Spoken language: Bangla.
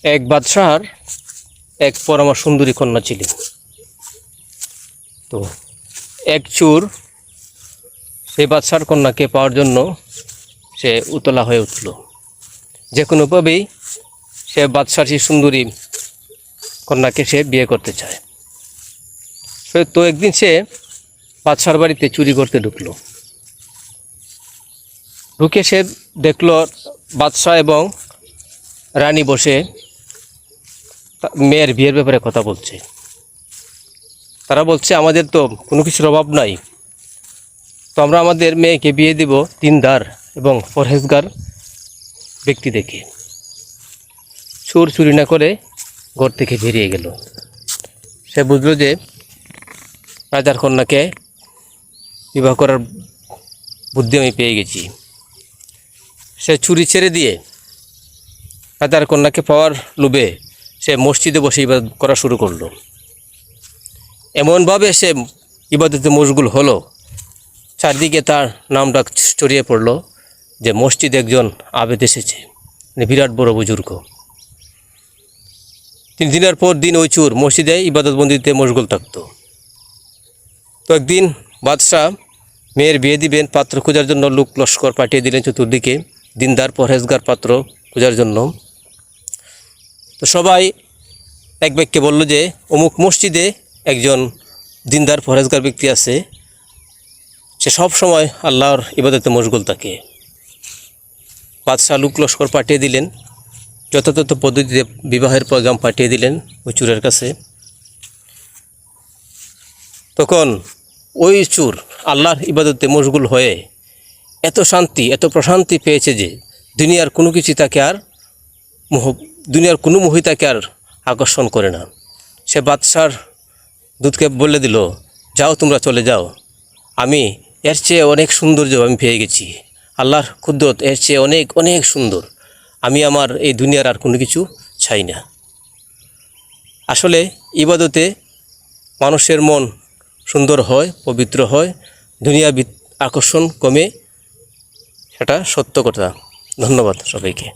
এক বাদশাহর এক পরমা সুন্দরী কন্যা ছিলেন। তো এক চোর সেই বাদশাহর কন্যাকে পাওয়ার জন্য সে উতলা হয়ে উঠল। যে কোনোভাবেই সে বাদশাহর সেই সুন্দরী কন্যাকে সে বিয়ে করতে চায়। তো একদিন সে বাদশাহর বাড়িতে চুরি করতে ঢুকলো। ঢুকে সে দেখল বাদশাহ এবং রানী বসে মেয়ের বিয়ের ব্যাপারে কথা বলছে। তারা বলছে, আমাদের তো কোনো কিছুর অভাব নাই, তো আমরা আমাদের মেয়েকে বিয়ে দিব দিনদার এবং পরহেজগার ব্যক্তি দেখে। চোর চুরি না করে ঘর থেকে বেরিয়ে গেল। সে বুঝলো যে রাজার কন্যাকে বিবাহ করার বুদ্ধি আমি পেয়ে গেছি। সে চুরি ছেড়ে দিয়ে রাজার কন্যাকে পাওয়ার লোভে সে মসজিদে বসে ইবাদত করা শুরু করলো। এমনভাবে সে ইবাদতে মশগুল হলো, চারদিকে তার নামটা ছড়িয়ে পড়লো যে মসজিদে একজন আবেদ এসেছে, বিরাট বড় বুজুর্গ। 3 দিনের পর দিন ওই চোর মসজিদে ইবাদতবন্দিতে মশগুল থাকত। তো একদিন বাদশাহ মেয়ের বিয়ে দিবেন, পাত্র খোঁজার জন্য লোক লস্কর পাঠিয়ে দিলেন চতুর্দিকে, দিনদার পরহেজগার পাত্র খোঁজার জন্য। তো সবাই এক ব্যক্তি বলল যে অমুক মসজিদে একজন দিনদার পরহেজগার ব্যক্তি আছে, সে সব সময় আল্লাহর ইবাদতে মশগুল থাকে। বাদশাহ লোক লস্কর পাঠিয়ে দিলেন, যথাযথ পদ্ধতিতে বিবাহের প্রোগ্রাম পাঠিয়ে দিলেন ওই চোরের কাছে। তখন ওই চোর আল্লাহর ইবাদতে মশগুল হয়ে এত শান্তি, এত প্রশান্তি পেয়েছে যে দুনিয়ার কোনো কিছু তাকে আর দুনিয়ার কোনো মোহই তাকে আর আকর্ষণ করে না। সে বাদশার দূতকে বলে দিল, যাও তোমরা চলে যাও, আমি এর চেয়ে অনেক সৌন্দর্য আমি পেয়ে গেছি, আল্লাহর কুদরত এর চেয়ে অনেক অনেক সুন্দর, আমি আমার এই দুনিয়ার আর কোনো কিছু চাই না। আসলে ইবাদতে মানুষের মন সুন্দর হয়, পবিত্র হয়, দুনিয়া আকর্ষণ কমে, সেটা সত্য কথা। ধন্যবাদ সবাইকে।